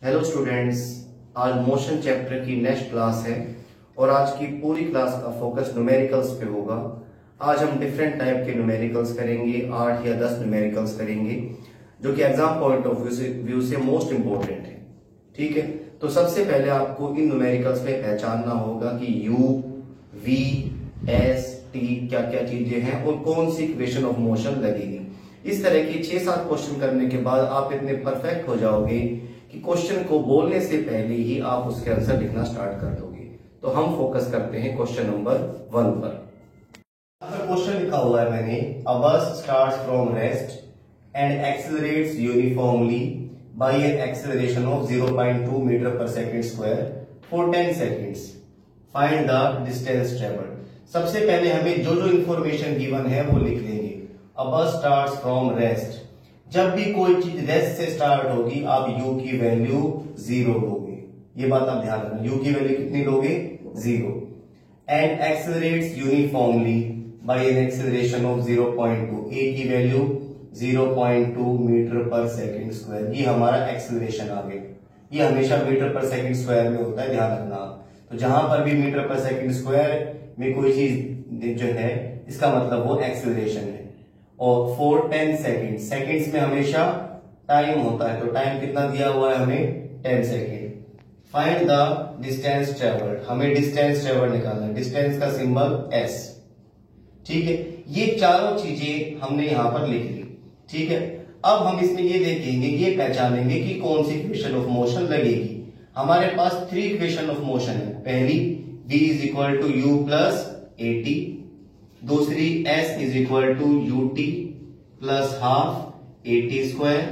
Hello students, आज motion chapter की next class है और आज की पूरी क्लास का फोकस न्यूमेरिकल्स पे होगा। आज हम डिफरेंट टाइप के न्यूमेरिकल्स करेंगे, 8 या 10 न्यूमेरिकल्स करेंगे जो कि एग्जाम पॉइंट ऑफ व्यू से मोस्ट इंपॉर्टेंट है। ठीक है, तो सबसे पहले आपको इन न्यूमेरिकल्स में पहचानना होगा कि यू, वी, एस, टी क्या क्या चीजें हैं और कौन सी इक्वेशन ऑफ मोशन लगेगी। इस तरह की 6-7 क्वेश्चन करने के बाद आप इतने परफेक्ट हो जाओगे कि क्वेश्चन को बोलने से पहले ही आप उसके आंसर लिखना स्टार्ट कर दोगे। तो हम फोकस करते हैं क्वेश्चन नंबर 1 पर। क्वेश्चन लिखा हुआ है मैंने, a bus starts from rest and accelerates uniformly by an acceleration of 0.2 metre per second square for 10 seconds. Find the distance travelled. सबसे पहले हमें जो जो इंफॉर्मेशन गिवन है वो लिख लेंगे। अ बस स्टार्ट्स फ्रॉम रेस्ट, जब भी कोई चीज रेस्ट से स्टार्ट होगी आप u की वैल्यू 0 लोगे। ये बात आप ध्यान रखना, u की वैल्यू कितनी लोगे? 0। And accelerates uniformly by an acceleration of 0.2, a की value 0.2 metre per second square. ये हमारा एक्सेलरेशन आ गया। ये हमेशा मीटर पर सेकंड स्क्वायर में होता है, ध्यान रखना। तो जहां पर भी मीटर पर सेकंड स्क्वायर में कोई चीज जो है इसका मतलब वो एक्सेलरेशन है। और फॉर 10 सेकेंड, सेकेंड्स में हमेशा टाइम होता है, तो टाइम कितना दिया हुआ है हमें? 10 second. Find the distance travelled, हमें डिस्टेंस ट्रेवल्ड निकालना है। डिस्टेंस का सिंबल s। ठीक है, ये चारों चीजें हमने यहां पर लिख ली। ठीक है, अब हम इसमें ये देखेंगे, ये पहचानेंगे कि कौन सी इक्वेशन ऑफ मोशन लगेगी। हमारे पास 3 इक्वेशन ऑफ मोशन है। पहली v is equal to u plus a t, दूसरी s is equal to u t plus half a t square,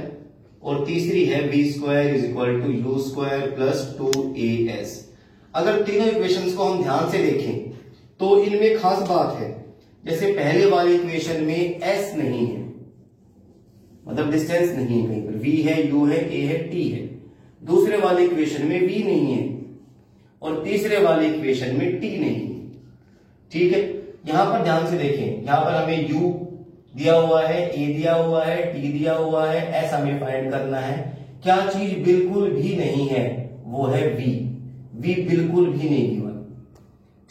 और तीसरी है v square is equal to u square plus 2as। अगर तीनों equations को हम ध्यान से देखें तो इनमें खास बात है, जैसे पहले वाली इक्वेशन में s नहीं है, मतलब डिस्टेंस नहीं है, कहीं पर v है, u है, a है, t है। दूसरे वाले इक्वेशन में v नहीं है और तीसरे वाले इक्वेशन में t नहीं है। ठीक है, यहां पर ध्यान से देखें, यहां पर हमें u दिया हुआ है, a दिया हुआ है, t दिया हुआ है, s हमें फाइंड करना है। क्या चीज बिल्कुल भी नहीं है? वो है v। v बिल्कुल भी नहीं गिवन।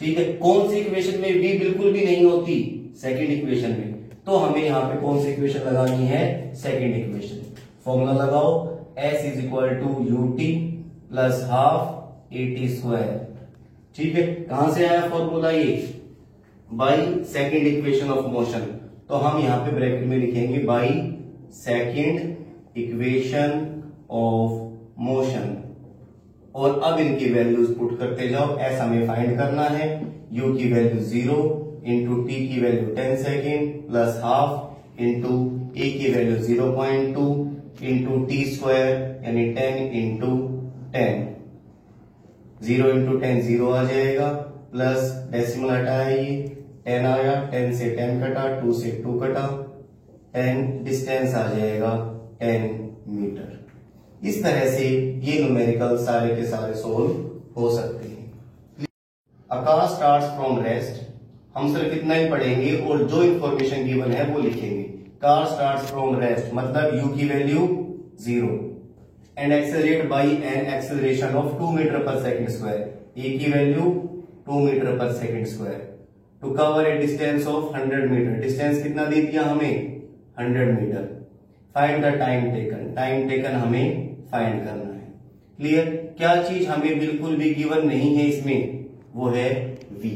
ठीक है, कौन सी इक्वेशन में v बिल्कुल भी नहीं होती? सेकंड इक्वेशन में। तो हमें यहां पे कौन सी इक्वेशन लगानी है? Second equation. फॉर्मूला लगाओ, s is equal to u t plus half a t square. ठीक है, कहां से आया फॉर्मूला? ये by second equation of motion. तो हम यहां पे ब्रैकेट में लिखेंगे by second equation of motion, और अब इनकी वैल्यूज पुट करते जाओ। एस हमें फाइंड करना है, यू की वैल्यू 0 इंटू टी की value 10 second plus half into a की वैल्यू 0.2 इंटू टी स्क्वायर यानी 10 इंटू 10। 0 इंटू 10 0 आ जाएगा, प्लस डेसिमल हटाया, ये 10 आया, 10 से 10 कटा, 2 से 2 कटा, 10 डिस्टेंस आ जाएगा 10 मीटर। इस तरह से ये न्यूमेरिकल सारे के सारे सोल्व हो सकते हैं। A car starts from rest, हम सिर्फ इतना ही पढ़ेंगे और जो इंफॉर्मेशन गिवन है वो लिखेंगे। कार स्टार्ट्स फ्रॉम रेस्ट मतलब u की value 0 and accelerate by an acceleration of 2 metre per second square, a की value 2 metre per second square, to cover a distance of 100 metre. Distance कितना दे दिया हमें? 100 metre. Find the time taken, time taken हमें find करना है। Clear? क्या चीज हमें बिल्कुल भी गिवन नहीं है इसमें? वो है v।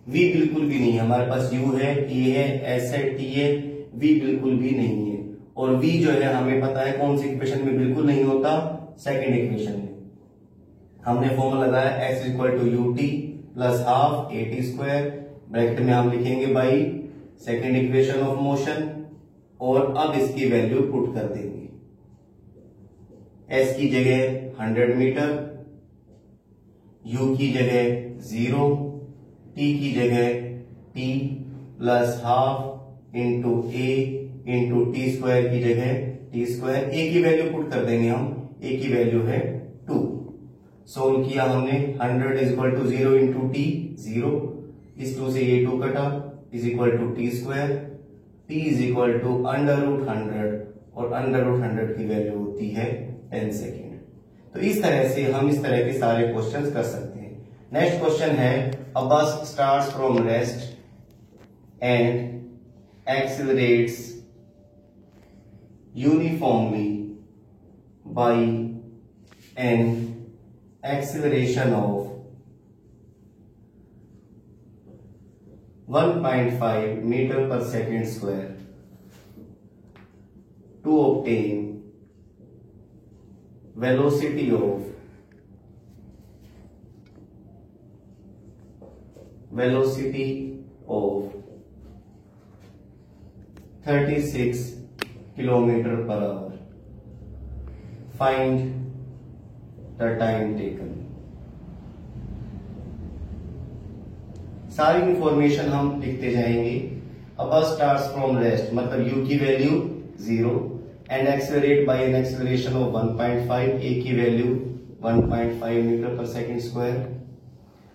v बिल्कुल भी नहीं है, हमारे पास u है, a है, s है, t है, v बिल्कुल भी नहीं है। और v जो है हमें पता है कौन सी इक्वेशन में बिल्कुल नहीं होता? सेकेंड इक्वेशन में। हमने फॉर्मूला लगाया s equal to u t plus half a t square, bracket में हम लिखेंगे by second equation of motion, और अब इसकी वैल्यू पुट कर देंगे। s की जगह 100 मीटर, u की जगह 0, t की जगह t plus half into a into T square की जगह टी स्क्वायर। a की वैल्यू पुट कर देंगे हम, a की वैल्यू है 2। सोल्व किया हमने, 100 is equal to 0 into t 0, इस 2 से ये 2 कटा, is equal to t square, t is equal to under root 100, और अंडर रूट 100 की वैल्यू होती है 10 सेकेंड। तो इस तरह से हम इस तरह के सारे क्वेश्चंस कर सकते हैं। नेक्स्ट क्वेश्चन है, a bus starts from rest and accelerates uniformly by an acceleration of 1.5 meter per second square to obtain velocity of 36 kilometer per hour. Find the time taken. सारी इंफॉर्मेशन हम लिखते जाएंगे। अब bus starts from rest मतलब u की value 0 and accelerate by an acceleration of 1.5, a की वैल्यू 1.5 metre per second square.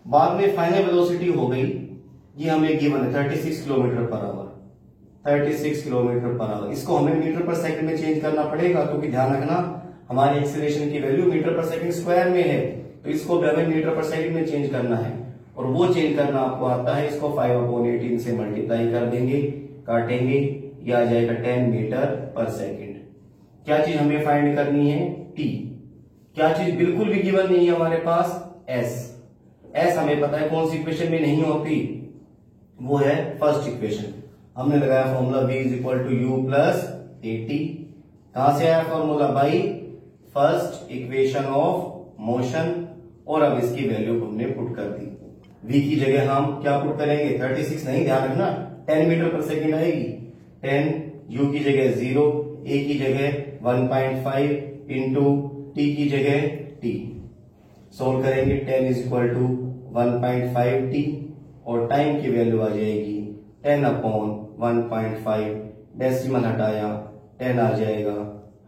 बाद में फाइनल वेलोसिटी हो गई, ये हमें गिवन है 36 kilometre per our. 36 kilometre per our, इसको हमें मीटर पर सेकंड में चेंज करना पड़ेगा, क्योंकि ध्यान रखना हमारी एक्सेलरेशन की value metre per second square में है, तो इसको भी हमें मीटर पर सेकंड में चेंज करना है। और वो चेंज करना आपको आता है, इसको 5/18 से मल्टीप्लाई कर देंगे, काटेंगे, ये आ जाएगा 10 मीटर पर सेकंड। क्या चीज हमें फाइंड करनी है? टी। क्या चीज बिल्कुल भी गिवन नहीं है हमारे पास? एस। एस हमें पता है कौन सी इक्वेशन में नहीं होती, वो है फर्स्ट इक्वेशन। हमने लगाया फॉर्मूला v = u + at। कहां से आया formula? By first equation of motion. और अब इसकी वैल्यू हमने पुट कर दी। v की जगह हम क्या पुट करेंगे? 36 नहीं, ध्यान रखना 10 मीटर पर सेकंड आएगी। 10, u की जगह 0, a की जगह 1.5 इंटू t की जगह t। सोल्व करेंगे 10 = 1.5t और टाइम की वैल्यू आ जाएगी 10/1.5, डेसिमल हटाया 10 आ जाएगा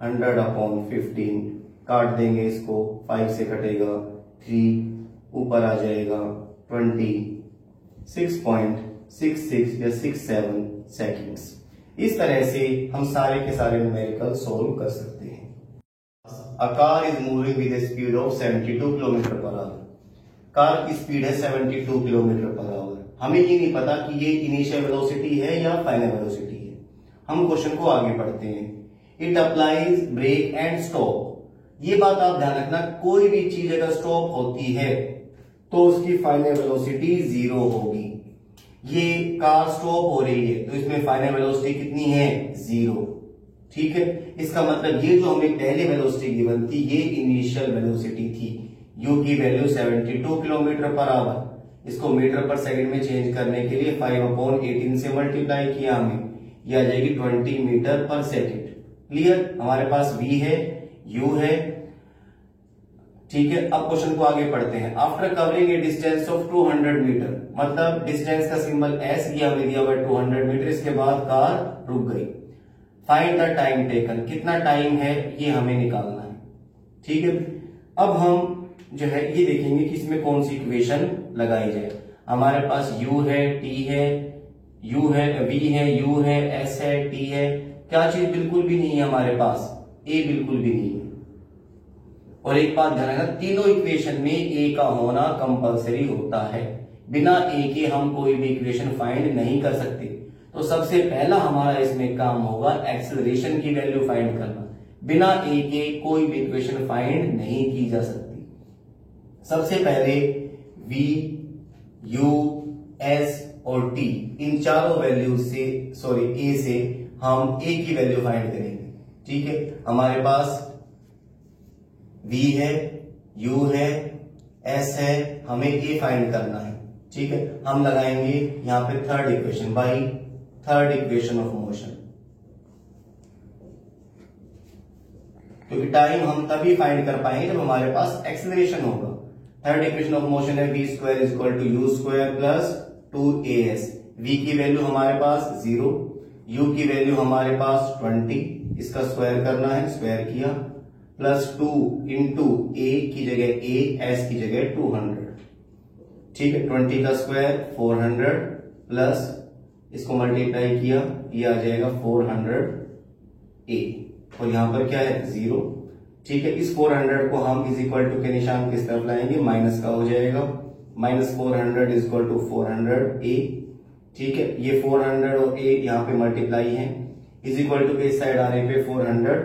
100/15, काट देंगे इसको, 5 से कटेगा 3, ऊपर आ जाएगा 26.66 या 67 सेकेंड्स। इस तरह से हम सारे के सारे न्यूमेरिकल सोल्व कर सकते हैं। A car is moving with a speed of 72 kilometre per our. Car की स्पीड है 72 किलोमीटर पर आवर। हमें ये नहीं पता कि ये इनिशियल वेलोसिटी है या फाइनल वेलोसिटी है। हम क्वेश्चन को आगे पढ़ते हैं। It applies brake and stop. ये बात आप ध्यान रखना, कोई भी चीज अगर स्टॉप होती है तो उसकी फाइनल वेलोसिटी 0 होगी। ये कार स्टॉप हो रही है तो इसमें फाइनल वेलोसिटी कितनी है? 0। ठीक है, इसका मतलब ये जो हमें पहले वेलोसिटी गिवन थी ये इनिशियल वेलोसिटी थी। u की वैल्यू 72 किलोमीटर पर आवर। इसको मीटर पर सेकंड में चेंज करने के लिए 5/18 से मल्टीप्लाई किया हमें, यह आ जाएगी 20 मीटर पर सेकंड। क्लियर? हमारे पास v है, u है। ठीक है, अब क्वेश्चन को आगे पढ़ते हैं। After covering a distance of 200 metre, मतलब डिस्टेंस का सिंबल s, ये हमें दिया हुआ है 200 मीटर। इसके बाद कार रुक गई। फाइंड द टाइम टेकन, कितना टाइम है ये हमें निकालना है। ठीक है, अब हम जो है ये देखेंगे कि इसमें कौन सी इक्वेशन लगाई जाए। हमारे पास u है, t है, u है, v है, u है, s है, t है। क्या चीज बिल्कुल भी नहीं है हमारे पास? a बिल्कुल भी नहीं है। और एक बात ध्यान रखना, तीनों इक्वेशन में a का होना कंपलसरी होता है। बिना a के हम कोई भी इक्वेशन फाइंड नहीं कर सकते। तो सबसे पहला हमारा इसमें काम होगा एक्सेलरेशन की वैल्यू फाइंड करना। बिना a के कोई भी इक्वेशन फाइंड नहीं की जा सकती। सबसे पहले v, u, s और t, इन चारों वैल्यू से a से हम a की वैल्यू फाइंड करेंगे। ठीक है, हमारे पास v है, u है, s है, हमें a फाइंड करना है। ठीक है, हम लगाएंगे यहां पे third equation by third equation of motion, क्योंकि टाइम हम तभी फाइंड कर पाएंगे जब हमारे पास एक्सेलरेशन होगा। थर्ड इक्वेशन ऑफ मोशन है v² = u² + 2as। v की वैल्यू हमारे पास 0, u की वैल्यू हमारे पास 20, इसका स्क्वायर करना है, स्क्वायर किया, +2 इंटू a की जगह a, s की जगह 200। ठीक है, 20 का स्क्वायर 400 प्लस इसको मल्टीप्लाई किया, ये आ जाएगा 400a और यहां पर क्या है? 0। ठीक है, इस 400 को हम इज इक्वल टू के निशान किस तरफ लाएंगे, माइनस का हो जाएगा, -400 इज इक्वल टू 400a। ठीक है, ये 400 और a यहाँ पे मल्टीप्लाई है, इज इक्वल टू के इस साइड आने पे 400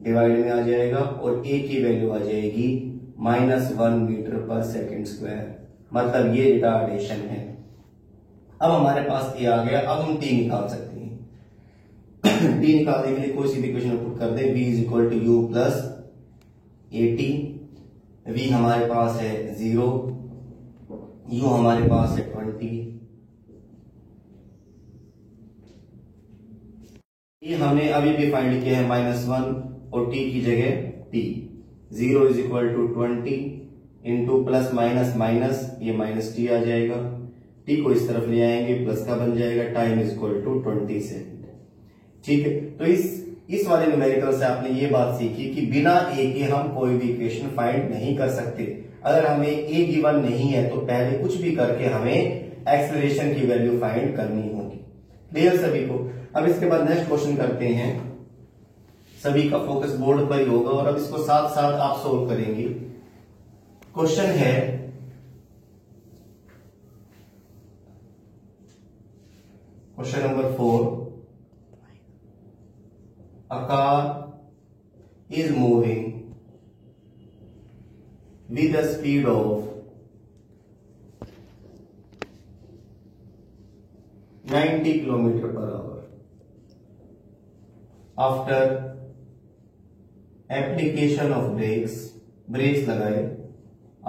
डिवाइड में आ जाएगा और a की वैल्यू आ जाएगी -1 मीटर पर सेकेंड स्क्वायर, मतलब ये रिटार्डेशन है। अब हमारे पास a आ गया, अब हम t निकाल सकते हैं। t निकालने के लिए कोई सी भी इक्वेशन पुट कर दे, v is equal to u plus at, v हमारे पास है 0, u हमारे पास है 20, ये हमने अभी भी फाइंड किया है -1 और t की जगह t। 0 is equal to 20 into plus minus minus, ये माइनस t आ जाएगा, t को इस तरफ ले आएंगे प्लस का बन जाएगा, time is equal to 20 second. ठीक है, तो इस वाले न्यूमेरिकल से आपने ये बात सीखी कि बिना a के हम कोई भी इक्वेशन फाइंड नहीं कर सकते। अगर हमें a गिवन नहीं है तो पहले कुछ भी करके हमें एक्सेलरेशन की वैल्यू फाइंड करनी होगी। क्लियर सभी को? अब इसके बाद नेक्स्ट क्वेश्चन करते हैं, सभी का फोकस बोर्ड पर ही होगा और अब इसको साथ साथ आप सोल्व करेंगे। क्वेश्चन है question number 4, a car is moving with a speed of 90 km per hour. After application of brakes लगाए,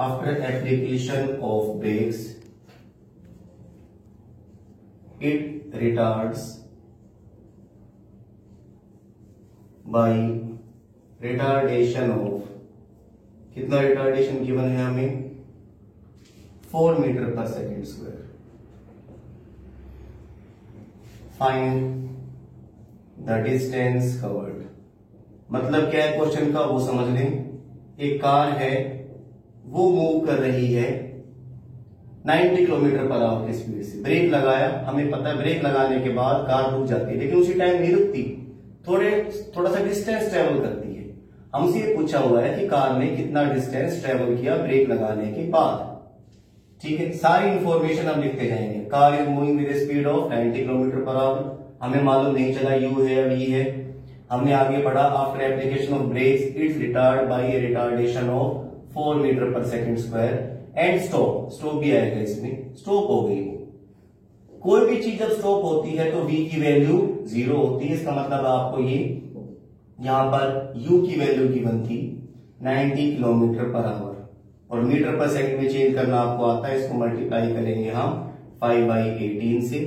after application of brakes, it retards by retardation of, कितना रिटार्डेशन गिवन है हमें, 4 metre per second square. Find the distance covered, मतलब क्या है question का वो समझ लें। एक कार है, वो मूव कर रही है 90 किलोमीटर पर आवर की स्पीड से, ब्रेक लगाया, हमें पता है ब्रेक लगाने के बाद कार रुक जाती है, लेकिन उसी टाइम नहीं रुकती, थोड़ा सा डिस्टेंस ट्रेवल करती है। हमसे ये पूछा हुआ है कि कार ने कितना डिस्टेंस ट्रेवल किया ब्रेक लगाने के बाद। ठीक है, सारी इंफॉर्मेशन हम लिखते जाएंगे। Car is moving with speed of 90 kilometre per our, हमें मालूम नहीं चला यू है या वी है। हमने आगे पढ़ा, after application of brakes its retard by a retardation of 4 metre per second square and stop भी आएगा इसमें, स्टॉप हो गई वो। कोई भी चीज जब स्टॉप होती है तो v की वैल्यू 0 होती है, इसका मतलब आपको ये यहां पर u की वैल्यू की बनती 90 किलोमीटर पर आवर और मीटर पर सेकंड में चेंज करना आपको आता है, इसको मल्टीप्लाई करेंगे हम 5/18 से।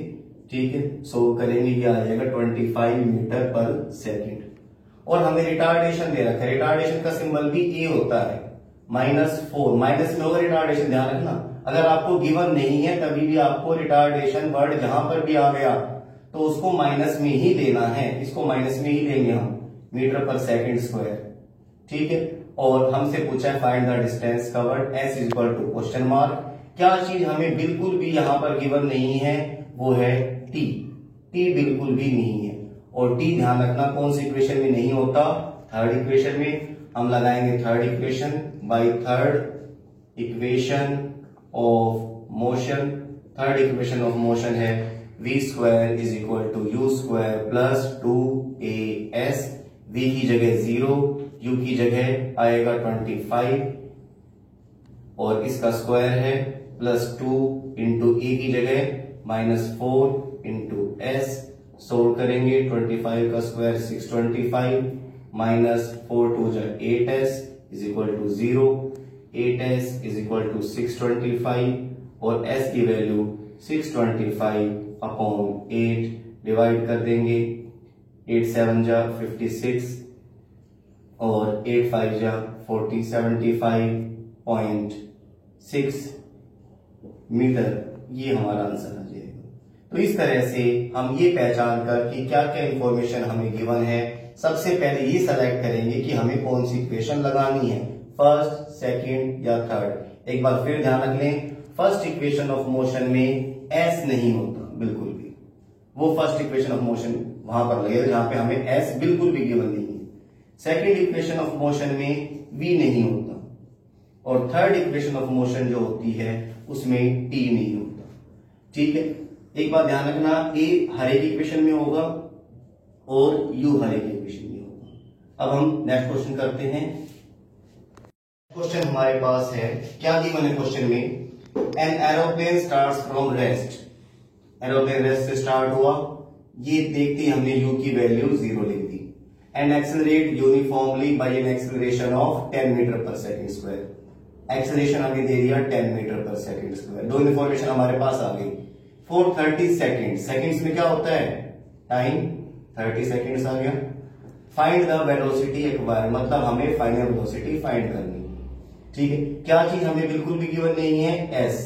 ठीक है, सोल्व करेंगे, ये आ जाएगा 25 मीटर पर सेकंड। और हमें रिटार्डेशन दे रखा है, रिटार्डेशन का सिंबल भी a होता है, -4, माइनस में होगा रिटार्डेशन, ध्यान रखना। अगर आपको गिवन नहीं है तभी भी आपको रिटार्डेशन वर्ड जहां पर भी आ गया तो उसको माइनस में ही लेना है, इसको माइनस में ही लेंगे हम, मीटर पर सेकंड स्क्वायर। ठीक है, और हमसे पूछा है find the distance covered, s is equal to question mark. क्या चीज हमें बिल्कुल भी यहां पर गिवन नहीं है, वो है t बिल्कुल भी नहीं है। और t ध्यान रखना कौन सी इक्वेशन में नहीं होता, थर्ड इक्वेशन में। हम लगाएंगे third equation by third equation of motion. Third equation of motion है v square is equal to u square plus 2as, v की जगह 0, u की जगह आएगा 25 और इसका स्क्वायर है प्लस 2 इंटू ए की जगह -4 इंटू s। सोल्व करेंगे, 25 का square 625 -4 2 8s is equal to 0, 8s is equal to 625 और s की वैल्यू 625 अपॉन 8 डिवाइड कर देंगे, 8 7 जा 56 और 8 5 जा 40, 75.6 मीटर, ये हमारा आंसर आ जाएगा। तो इस तरह से हम ये पहचान कर कि क्या क्या इंफॉर्मेशन हमें गिवन है, सबसे पहले ये सेलेक्ट करेंगे कि हमें कौन सी इक्वेशन लगानी है, फर्स्ट, सेकंड या थर्ड। एक बार फिर ध्यान रख लें, फर्स्ट इक्वेशन ऑफ मोशन में s नहीं होता बिल्कुल भी, वो फर्स्ट इक्वेशन ऑफ मोशन वहां पर लगेगा जहां पे हमें s बिल्कुल भी गिवन नहीं है। सेकेंड इक्वेशन ऑफ मोशन में v नहीं होता, और थर्ड इक्वेशन ऑफ मोशन जो होती है उसमें t नहीं होता। ठीक है, एक बात ध्यान रखना, a हर एक इक्वेशन में होगा और u हर एक इक्वेशन में होगा। अब हम नेक्स्ट क्वेश्चन करते हैं। क्वेश्चन हमारे पास है, क्या गिवन है क्वेश्चन में, an aeroplane starts from rest, aeroplane rest से स्टार्ट हुआ, ये देखते ही हमने u की वैल्यू 0 लिख दी, and accelerate uniformly by an acceleration of 10 metre per second square, acceleration हमें दे दिया 10 मीटर पर सेकंड स्क्वायर, दो इन्फॉर्मेशन हमारे पास आ गई। फॉर 30 सेकेंड, सेकेंड्स में क्या होता है टाइम, 30 सेकेंड्स आ गया। फाइंड द वेलोसिटी एक्वायर, मतलब हमें फाइनल वेलोसिटी फाइंड करनी। ठीक है, क्या चीज हमें बिल्कुल भी गिवन नहीं है, s,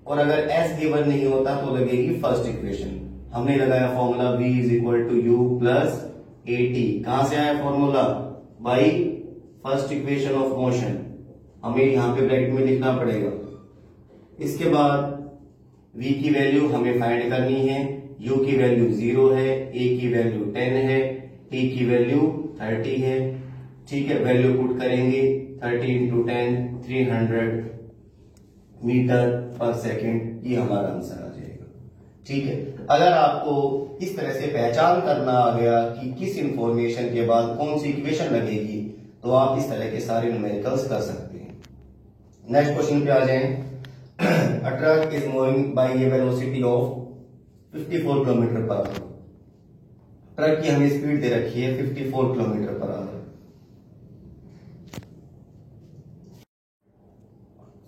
और अगर s गिवन नहीं होता तो लगेगी फर्स्ट इक्वेशन। हमने लगाया formula v is equal to u plus at, कहां से आया formula, by first equation of motion, हमें यहां पे ब्रैकेट में लिखना पड़ेगा। इसके बाद v की वैल्यू हमें फाइंड करनी है, u की वैल्यू 0 है, a की वैल्यू 10 है, t की वैल्यू 30 है। ठीक है, वैल्यू पुट करेंगे, 30 इंटू 10 300 मीटर पर सेकेंड, ये हमारा आंसर आ जाएगा। ठीक है, अगर आपको इस तरह से पहचान करना आ गया कि किस इंफॉर्मेशन के बाद कौन सी इक्वेशन लगेगी, तो आप इस तरह के सारे न्यूमेरिकल्स कर सकते हैं। नेक्स्ट क्वेश्चन पे आ जाएं। A truck is moving by a velocity of 54 kilometre per hour, truck की हमें स्पीड दे रखी है 54 kilometre per hour.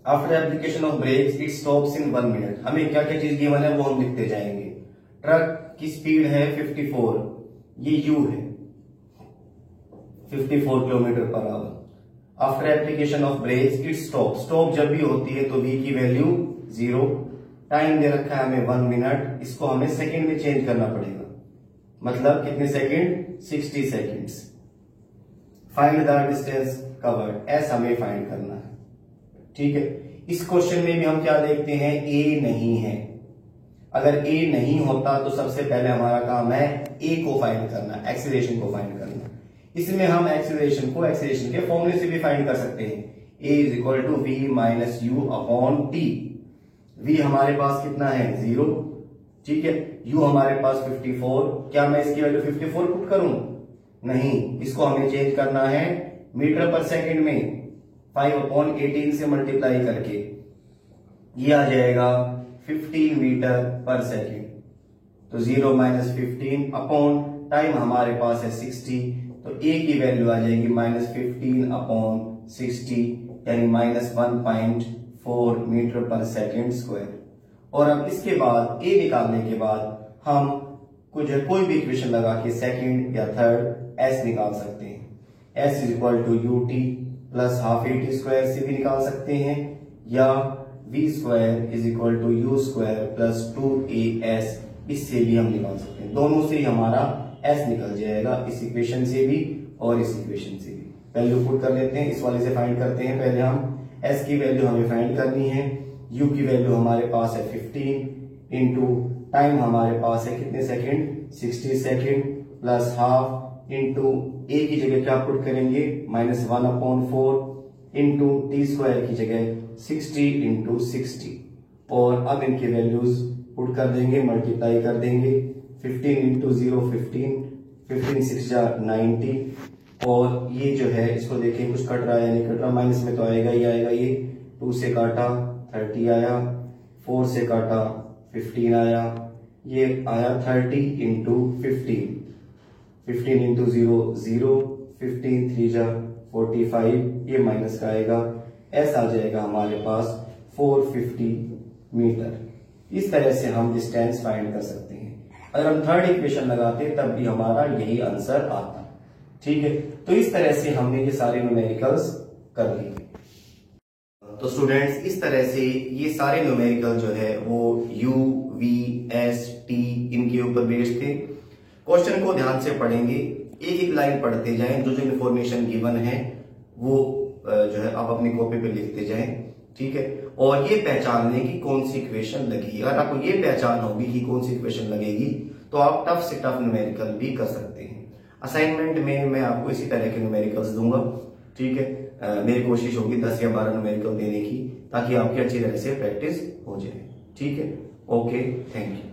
After application of brakes it stops in 1 minute, हमें क्या क्या चीज गिवन है वो हम लिखते जाएंगे। ट्रक की स्पीड है 54, ये u है 54 kilometre per hour. After application of brakes it stop, stop जब भी होती है तो v की वैल्यू 0, टाइम दे रखा है हमें 1 मिनट, इसको हमें सेकंड में चेंज करना पड़ेगा, मतलब कितने second, 60 seconds. Find the distance covered, s हमें फाइंड करना है। ठीक है, इस क्वेश्चन में भी हम क्या देखते हैं, a नहीं है। अगर a नहीं होता तो सबसे पहले हमारा काम है a को फाइंड करना, एक्सीलरेशन को फाइंड करना। इसमें हम एक्सीलरेशन को एक्सीलरेशन के फॉर्मूले से भी फाइंड कर सकते हैं, a is equal to v minus u upon t. v हमारे पास कितना है 0, ठीक है, u हमारे पास 54, क्या मैं इसकी वैल्यू 54 पुट करूं, नहीं, इसको हमें चेंज करना है मीटर पर सेकंड में, 5/18 से मल्टीप्लाई करके ये आ जाएगा 15 मीटर पर सेकंड। तो 0 माइनस 15 अपॉन टाइम हमारे पास है 60, तो a की वैल्यू आ जाएगी -15 अपॉन 60, यानी -1.4 मीटर पर सेकंड स्क्वायर। और अब इसके बाद a निकालने के बाद हम कोई भी इक्वेशन लगा के सेकंड या थर्ड s निकाल सकते हैं। s is equal to u t plus half a t square से भी निकाल सकते हैं, या v square is equal to u square plus 2as, इससे भी हम निकाल सकते हैं। दोनों से ही हमारा s निकल जाएगा, इस इक्वेशन से भी और इस इक्वेशन से भी। वैल्यू पुट कर लेते हैं, इस वाले से फाइंड करते हैं। पहले हम s की वैल्यू हमें फाइंड करनी है, u की वैल्यू हमारे पास है 15 इंटू टाइम हमारे पास है कितने second, 60 second, plus half into a की जगह क्या पुट करेंगे -1/4 इंटू टी स्क्वायर की जगह 60 इंटू 60, और अब इनकी वैल्यूज पुट कर देंगे, मल्टीप्लाई कर देंगे। 15 इंटू 0 15, 15 6 90, और ये जो है इसको देखें कुछ कट रहा है या नहीं कट रहा, माइनस में तो आएगा ही आएगा। ये 2 से काटा 30 आया, 4 से काटा 15 आया, ये आया 30 इंटू 15, 15 इंटू 0 0, 15 3 45, ये माइनस का आएगा, s आ जाएगा हमारे पास 450 मीटर। इस तरह से हम डिस्टेंस फाइंड कर सकते हैं। अगर हम थर्ड इक्वेशन लगाते तब भी हमारा यही आंसर आता। ठीक है, तो इस तरह से हमने ये सारे न्यूमेरिकल्स कर लिए। तो स्टूडेंट्स, इस तरह से ये सारे न्यूमेरिकल जो है वो u, v, s, t इनके ऊपर बेस्ड थे। क्वेश्चन को ध्यान से पढ़ेंगे, एक एक लाइन पढ़ते जाएं, जो जो इन्फॉर्मेशन गिवन है वो जो है आप अपनी कॉपी पे लिखते जाएं। ठीक है, और ये पहचान लें कि कौन सी इक्वेशन लगेगी। अगर आपको ये पहचान होगी कि कौन सी इक्वेशन लगेगी तो आप टफ से टफ न्यूमेरिकल भी कर सकते हैं। असाइनमेंट में मैं आपको इसी तरह के न्यूमेरिकल्स दूंगा, ठीक है। मेरी कोशिश होगी 10 या 12 न्यूमेरिकल देने की, ताकि आपकी अच्छी तरह से प्रैक्टिस हो जाए, ठीक है। Okay, thank you.